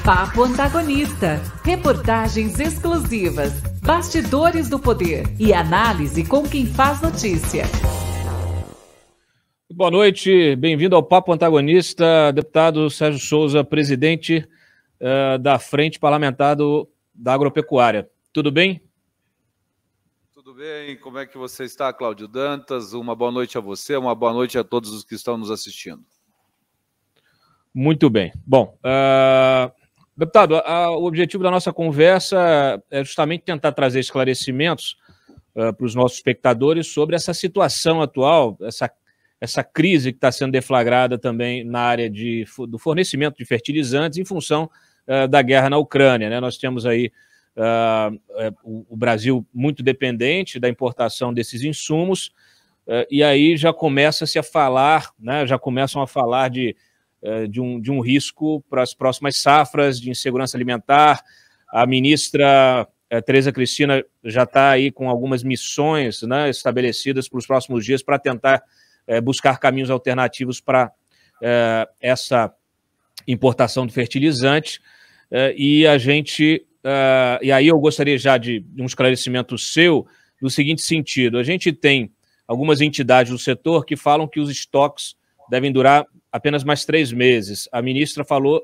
Papo Antagonista. Reportagens exclusivas, bastidores do poder e análise com quem faz notícia. Boa noite, bem-vindo ao Papo Antagonista, deputado Sérgio Souza, presidente da Frente Parlamentar da Agropecuária. Tudo bem? Tudo bem, como é que você está, Cláudio Dantas? Uma boa noite a você, uma boa noite a todos os que estão nos assistindo. Muito bem. Bom, deputado, o objetivo da nossa conversa é justamente tentar trazer esclarecimentos para os nossos espectadores sobre essa situação atual, essa crise que está sendo deflagrada também na área do fornecimento de fertilizantes em função da guerra na Ucrânia, né? Nós temos aí o Brasil muito dependente da importação desses insumos, e aí já começa-se a falar, né, já começam a falar de um risco para as próximas safras de insegurança alimentar. A ministra Tereza Cristina já está aí com algumas missões, né, estabelecidas para os próximos dias para tentar buscar caminhos alternativos para essa importação de fertilizante. E aí eu gostaria já de um esclarecimento seu no seguinte sentido: a gente tem algumas entidades do setor que falam que os estoques devem durar apenas mais 3 meses. A ministra falou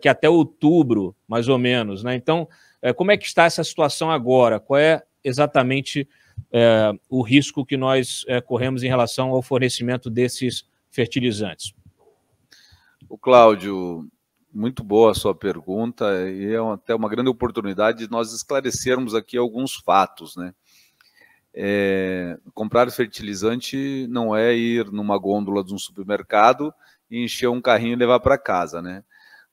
que até outubro, mais ou menos, né? Então, como é que está essa situação agora? Qual é exatamente o risco que nós corremos em relação ao fornecimento desses fertilizantes? O Cláudio, muito boa a sua pergunta, e é até uma grande oportunidade de nós esclarecermos aqui alguns fatos, né? Comprar fertilizante não é ir numa gôndola de um supermercado e encher um carrinho e levar para casa, né?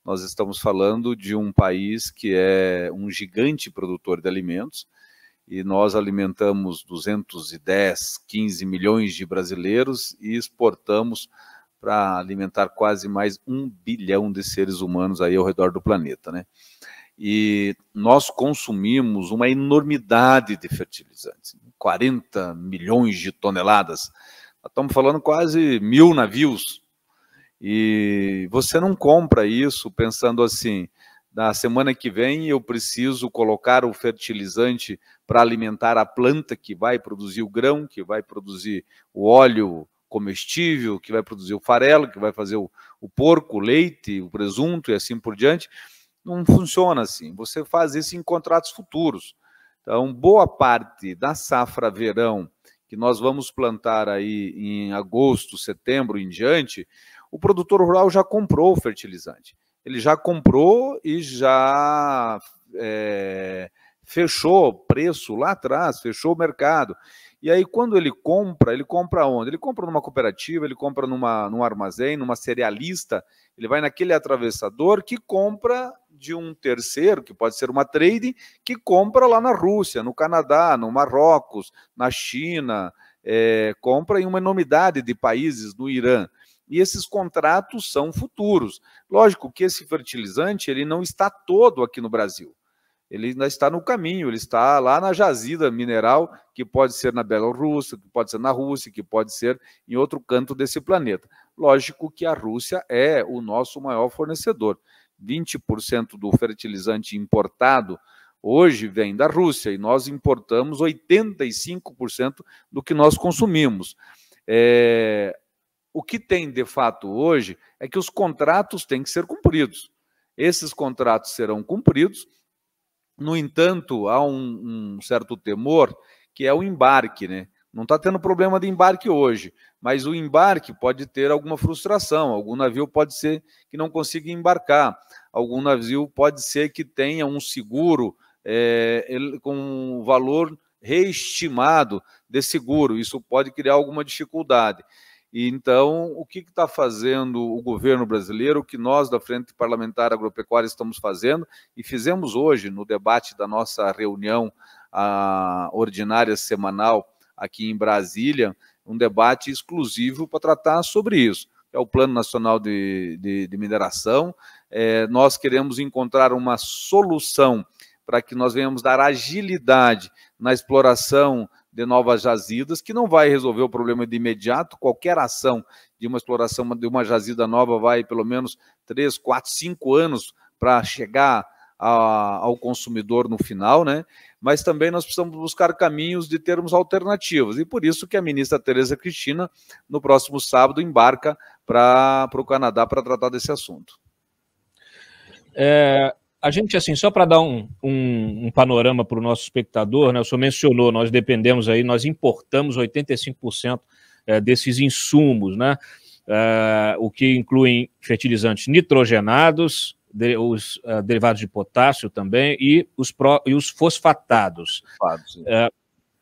Nós estamos falando de um país que é um gigante produtor de alimentos, e nós alimentamos 210, 15 milhões de brasileiros e exportamos para alimentar quase mais 1 bilhão de seres humanos aí ao redor do planeta, né? E nós consumimos uma enormidade de fertilizantes, 40 milhões de toneladas. Nós estamos falando quase 1.000 navios. E você não compra isso pensando assim: na semana que vem eu preciso colocar o fertilizante para alimentar a planta que vai produzir o grão, que vai produzir o óleo comestível, que vai produzir o farelo, que vai fazer o porco, o leite, o presunto e assim por diante. Não funciona assim. Você faz isso em contratos futuros. Então, boa parte da safra verão, que nós vamos plantar aí em agosto, setembro em diante, o produtor rural já comprou o fertilizante. Ele já comprou e já fechou o preço lá atrás, fechou o mercado. E aí, quando ele compra onde? Ele compra numa cooperativa, ele compra num armazém, numa cerealista, ele vai naquele atravessador que compra de um terceiro, que pode ser uma trading, que compra lá na Rússia, no Canadá, no Marrocos, na China, compra em uma enormidade de países, no Irã. E esses contratos são futuros. Lógico que esse fertilizante ele não está todo aqui no Brasil. Ele ainda está no caminho, ele está lá na jazida mineral, que pode ser na Bielorrússia, que pode ser na Rússia, que pode ser em outro canto desse planeta. Lógico que a Rússia é o nosso maior fornecedor. 20% do fertilizante importado hoje vem da Rússia e nós importamos 85% do que nós consumimos. O que tem de fato hoje é que os contratos têm que ser cumpridos. Esses contratos serão cumpridos. No entanto, há um certo temor, que é o embarque, né? Não está tendo problema de embarque hoje, mas o embarque pode ter alguma frustração. Algum navio pode ser que não consiga embarcar. Algum navio pode ser que tenha um seguro com um valor reestimado de seguro. Isso pode criar alguma dificuldade. E então, o que está fazendo o governo brasileiro, o que nós da Frente Parlamentar Agropecuária estamos fazendo, e fizemos hoje no debate da nossa reunião ordinária semanal aqui em Brasília, um debate exclusivo para tratar sobre isso. É o Plano Nacional de Mineração. Nós queremos encontrar uma solução para que nós venhamos dar agilidade na exploração de novas jazidas, que não vai resolver o problema de imediato. Qualquer ação de uma exploração de uma jazida nova vai pelo menos 3, 4, 5 anos para chegar ao consumidor no final, né? Mas também nós precisamos buscar caminhos de termos alternativas. E por isso que a ministra Tereza Cristina, no próximo sábado, embarca para o Canadá para tratar desse assunto. A gente, assim, só para dar um panorama para o nosso espectador, né? O senhor mencionou, nós dependemos aí, nós importamos 85% desses insumos, né? O que incluem fertilizantes nitrogenados, os derivados de potássio também e os fosfatados.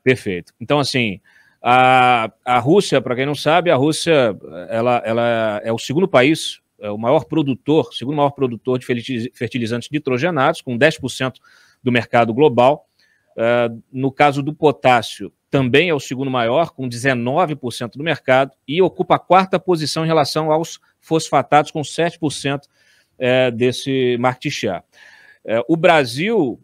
Perfeito. Então, assim, a Rússia, para quem não sabe, a Rússia ela é o segundo país, o maior produtor, segundo maior produtor de fertilizantes nitrogenados, com 10% do mercado global. No caso do potássio, também é o segundo maior, com 19% do mercado, e ocupa a quarta posição em relação aos fosfatados, com 7% desse market share. O Brasil,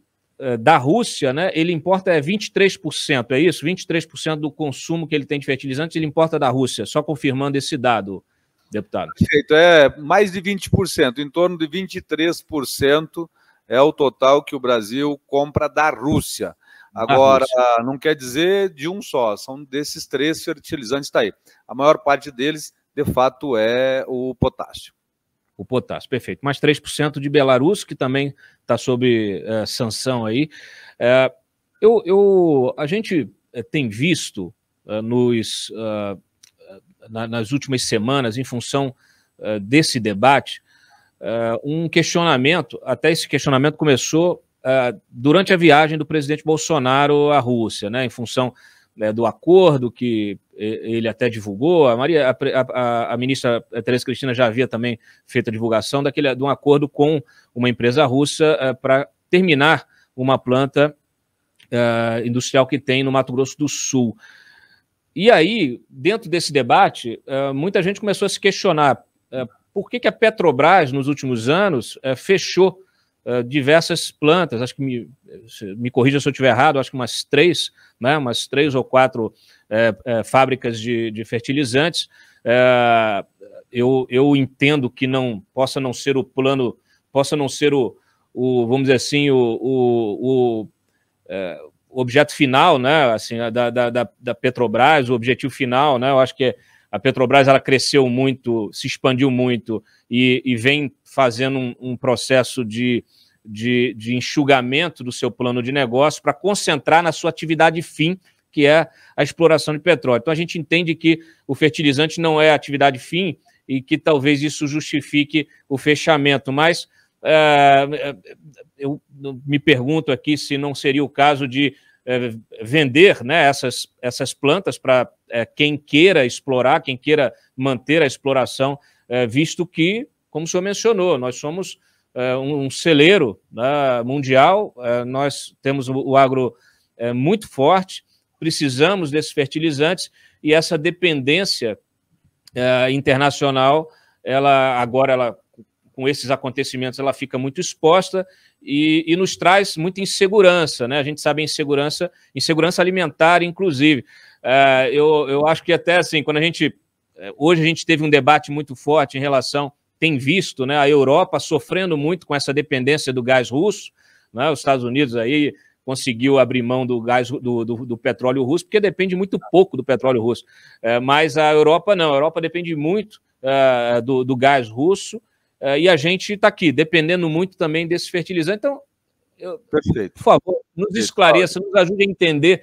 da Rússia, né, ele importa 23%, é isso? 23% do consumo que ele tem de fertilizantes, ele importa da Rússia, só confirmando esse dado, deputado. Perfeito, é mais de 20%, em torno de 23% é o total que o Brasil compra da Rússia. Agora, não quer dizer de um só, são desses 3 fertilizantes, está aí. A maior parte deles, de fato, é o potássio. O potássio, perfeito. Mais 3% de Belarus, que também está sob sanção aí. A gente tem visto nas últimas semanas, em função desse debate, um questionamento, até esse questionamento começou durante a viagem do presidente Bolsonaro à Rússia, né, em função do acordo que ele até divulgou, a ministra Tereza Cristina já havia também feito a divulgação de um acordo com uma empresa russa para terminar uma planta industrial que tem no Mato Grosso do Sul. E aí, dentro desse debate, muita gente começou a se questionar por que a Petrobras, nos últimos anos, fechou diversas plantas, acho que me corrija se eu estiver errado, acho que umas 3, né, umas 3 ou 4 fábricas de fertilizantes. Eu entendo que possa não ser o plano, possa não ser vamos dizer assim, o objeto final, né, assim, da Petrobras, o objetivo final, né, eu acho que a Petrobras ela cresceu muito, se expandiu muito e vem fazendo um processo de enxugamento do seu plano de negócio para concentrar na sua atividade fim, que é a exploração de petróleo. Então, a gente entende que o fertilizante não é atividade fim e que talvez isso justifique o fechamento, mas eu me pergunto aqui se não seria o caso de vender, né, essas plantas para quem queira explorar, quem queira manter a exploração, visto que, como o senhor mencionou, nós somos um celeiro, né, mundial, nós temos o agro muito forte, precisamos desses fertilizantes e essa dependência internacional, agora com esses acontecimentos, ela fica muito exposta e nos traz muita insegurança, né? A gente sabe insegurança alimentar, inclusive. Eu acho que até assim, hoje a gente teve um debate muito forte em relação, tem visto, né, a Europa sofrendo muito com essa dependência do gás russo, né? Os Estados Unidos aí conseguiu abrir mão do gás do petróleo russo, porque depende muito pouco do petróleo russo. Mas a Europa não, a Europa depende muito do gás russo, e a gente está aqui, dependendo muito também desses fertilizantes. Então, perfeito, por favor, nos esclareça, nos ajude a entender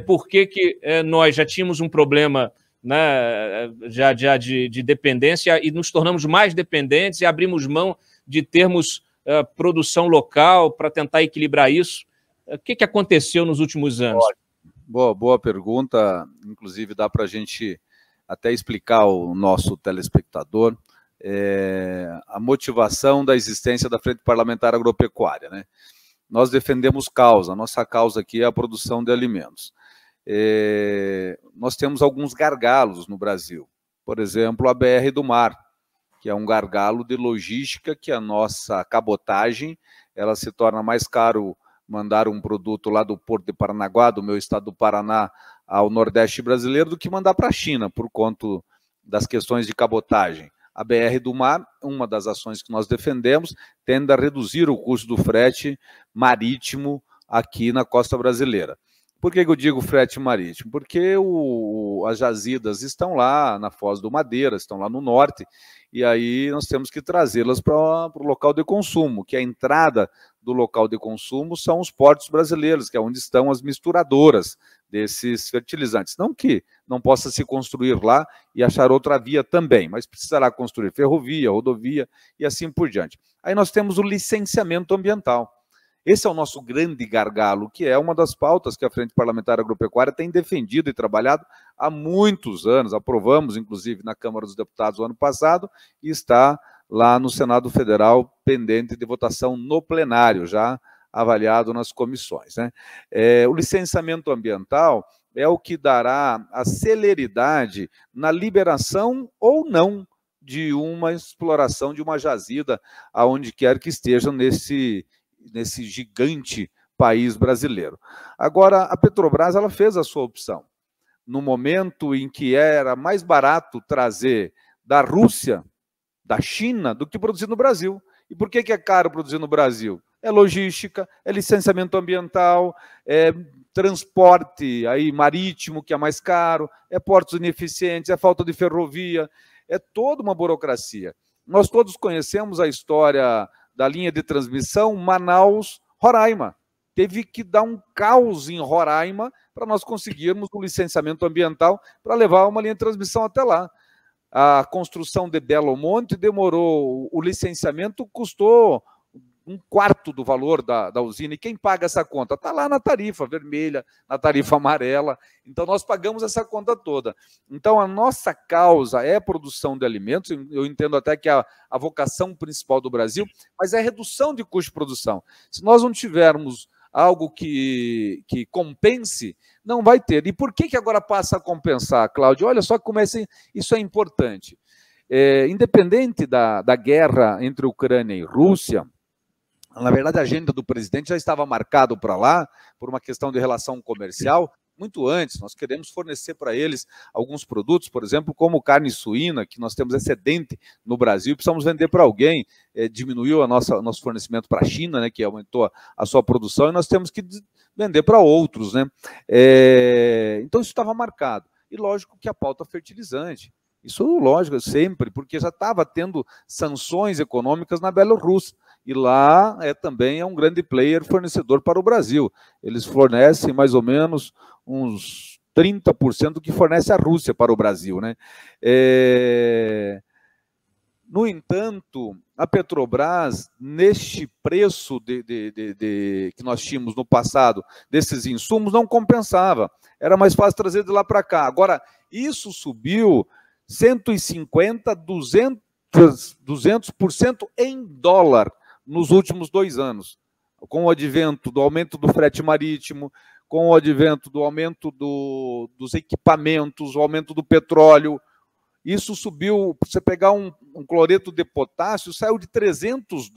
por que nós já tínhamos um problema, né, já de dependência e nos tornamos mais dependentes e abrimos mão de termos produção local para tentar equilibrar isso. O que aconteceu nos últimos anos? Boa pergunta, inclusive dá para a gente até explicar ao nosso telespectador a motivação da existência da Frente Parlamentar Agropecuária, né? Nós defendemos causa, a nossa causa aqui é a produção de alimentos. Nós temos alguns gargalos no Brasil, por exemplo, a BR do Mar, que é um gargalo de logística que a nossa cabotagem, ela se torna mais caro mandar um produto lá do Porto de Paranaguá, do meu estado do Paraná, ao Nordeste brasileiro, do que mandar para a China, por conta das questões de cabotagem. a BR do Mar, uma das ações que nós defendemos, tende a reduzir o custo do frete marítimo aqui na costa brasileira. Por que eu digo frete marítimo? Porque as jazidas estão lá na Foz do Madeira, estão lá no norte, e aí nós temos que trazê-las para o local de consumo, que a entrada do local de consumo são os portos brasileiros, que é onde estão as misturadoras desses fertilizantes. Não que não possa se construir lá e achar outra via também, mas precisará construir ferrovia, rodovia e assim por diante. Aí nós temos o licenciamento ambiental. Esse é o nosso grande gargalo, que é uma das pautas que a Frente Parlamentar Agropecuária tem defendido e trabalhado há muitos anos. Aprovamos, inclusive, na Câmara dos Deputados o ano passado e está lá no Senado Federal pendente de votação no plenário, já avaliado nas comissões, né? O licenciamento ambiental é o que dará a celeridade na liberação ou não de uma exploração de uma jazida, aonde quer que esteja nesse gigante país brasileiro. Agora, a Petrobras ela fez a sua opção. No momento em que era mais barato trazer da Rússia, da China, do que produzir no Brasil. E por que é caro produzir no Brasil? É logística, é licenciamento ambiental, é transporte aí marítimo, que é mais caro, é portos ineficientes, é falta de ferrovia, é toda uma burocracia. Nós todos conhecemos a história da linha de transmissão Manaus-Roraima. Teve que dar um caos em Roraima para nós conseguirmos o licenciamento ambiental para levar uma linha de transmissão até lá. A construção de Belo Monte demorou, o licenciamento custou 1/4 do valor da usina. E quem paga essa conta? Está lá na tarifa vermelha, na tarifa amarela. Então, nós pagamos essa conta toda. Então, a nossa causa é produção de alimentos. Eu entendo até que a vocação principal do Brasil, mas é redução de custo de produção. Se nós não tivermos algo que compense, não vai ter. E por que agora passa a compensar, Cláudio? Olha só como isso é importante. Independente da guerra entre Ucrânia e Rússia, na verdade, a agenda do presidente já estava marcada para lá, por uma questão de relação comercial, muito antes. Nós queremos fornecer para eles alguns produtos, por exemplo, como carne suína, que nós temos excedente no Brasil, e precisamos vender para alguém. Diminuiu nosso fornecimento para a China, né, que aumentou a sua produção, e nós temos que vender para outros, né? Então, isso estava marcado. E lógico que a pauta fertilizante. Isso, lógico, sempre, porque já estava tendo sanções econômicas na Bielorrússia. E lá também é um grande player fornecedor para o Brasil. Eles fornecem mais ou menos uns 30% do que fornece a Rússia para o Brasil, né? No entanto, a Petrobras, neste preço que nós tínhamos no passado desses insumos, não compensava. Era mais fácil trazer de lá para cá. Agora, isso subiu 150%, 200% em dólar nos últimos 2 anos, com o advento do aumento do frete marítimo, com o advento do aumento dos equipamentos, o aumento do petróleo. Isso subiu, você pegar um cloreto de potássio, saiu de $300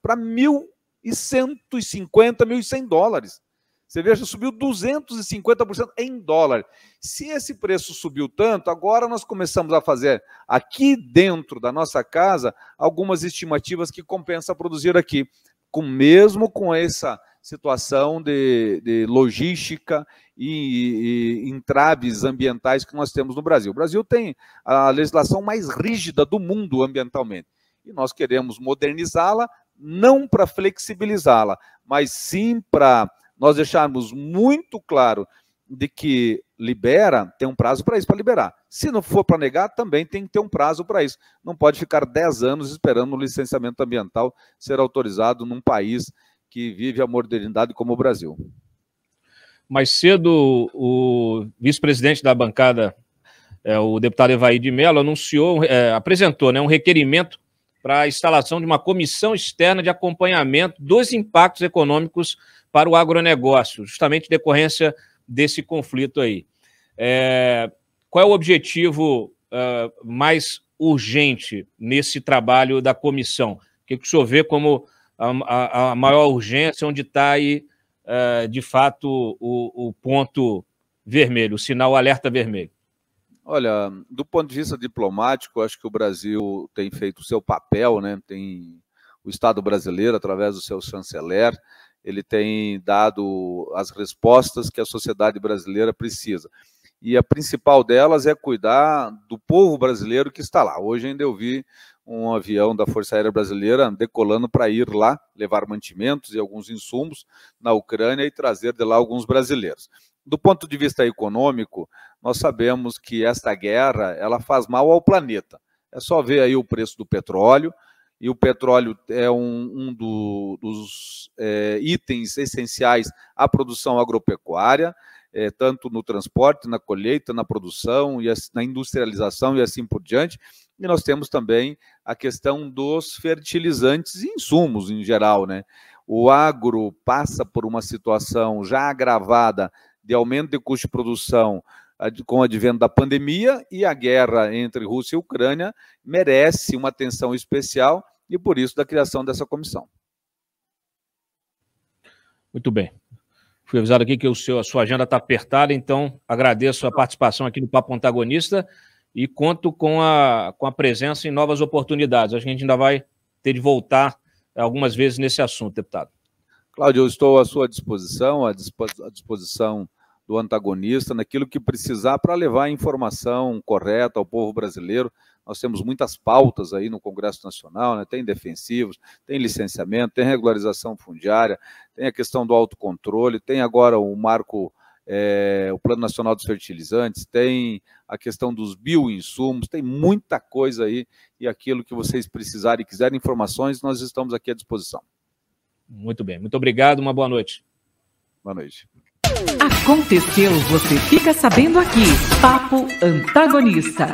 para 1.150, $1.100. Você veja, subiu 250% em dólar. Se esse preço subiu tanto, agora nós começamos a fazer aqui dentro da nossa casa algumas estimativas que compensa produzir aqui, mesmo com essa situação de logística e entraves ambientais que nós temos no Brasil. O Brasil tem a legislação mais rígida do mundo ambientalmente, e nós queremos modernizá-la, não para flexibilizá-la, mas sim para nós deixarmos muito claro de que tem um prazo para isso, para liberar. Se não for para negar, também tem que ter um prazo para isso. Não pode ficar 10 anos esperando o licenciamento ambiental ser autorizado num país que vive a modernidade como o Brasil. Mais cedo, o vice-presidente da bancada, o deputado Evair de Mello, apresentou um requerimento para a instalação de uma comissão externa de acompanhamento dos impactos econômicos para o agronegócio, justamente em decorrência desse conflito aí. Qual é o objetivo mais urgente nesse trabalho da comissão? O que o senhor vê como a maior urgência, onde está aí, de fato, o ponto vermelho, o sinal alerta vermelho? Olha, do ponto de vista diplomático, acho que o Brasil tem feito o seu papel, né? Tem o Estado brasileiro, através do seu chanceler, ele tem dado as respostas que a sociedade brasileira precisa. E a principal delas é cuidar do povo brasileiro que está lá. Hoje ainda eu vi um avião da Força Aérea Brasileira decolando para ir lá, levar mantimentos e alguns insumos na Ucrânia e trazer de lá alguns brasileiros. Do ponto de vista econômico, nós sabemos que esta guerra ela faz mal ao planeta. É só ver aí o preço do petróleo, e o petróleo é dos itens essenciais à produção agropecuária, tanto no transporte, na colheita, na produção, e na industrialização e assim por diante. E nós temos também a questão dos fertilizantes e insumos em geral, né? O agro passa por uma situação já agravada de aumento de custo de produção com o advento da pandemia, e a guerra entre Rússia e Ucrânia merece uma atenção especial, e por isso da criação dessa comissão. Muito bem. Fui avisado aqui que a sua agenda está apertada, então agradeço a participação aqui no Papo Antagonista e conto com a presença em novas oportunidades. Acho que a gente ainda vai ter de voltar algumas vezes nesse assunto, deputado. Cláudio, eu estou à sua disposição, à disposição do antagonista, naquilo que precisar para levar a informação correta ao povo brasileiro. Nós temos muitas pautas aí no Congresso Nacional, né? Tem defensivos, tem licenciamento, tem regularização fundiária, tem a questão do autocontrole, tem agora o marco, o Plano Nacional dos Fertilizantes, tem a questão dos bioinsumos, tem muita coisa aí, e aquilo que vocês precisarem e quiserem informações, nós estamos aqui à disposição. Muito bem, muito obrigado, uma boa noite. Boa noite. Aconteceu, você fica sabendo aqui. Papo Antagonista.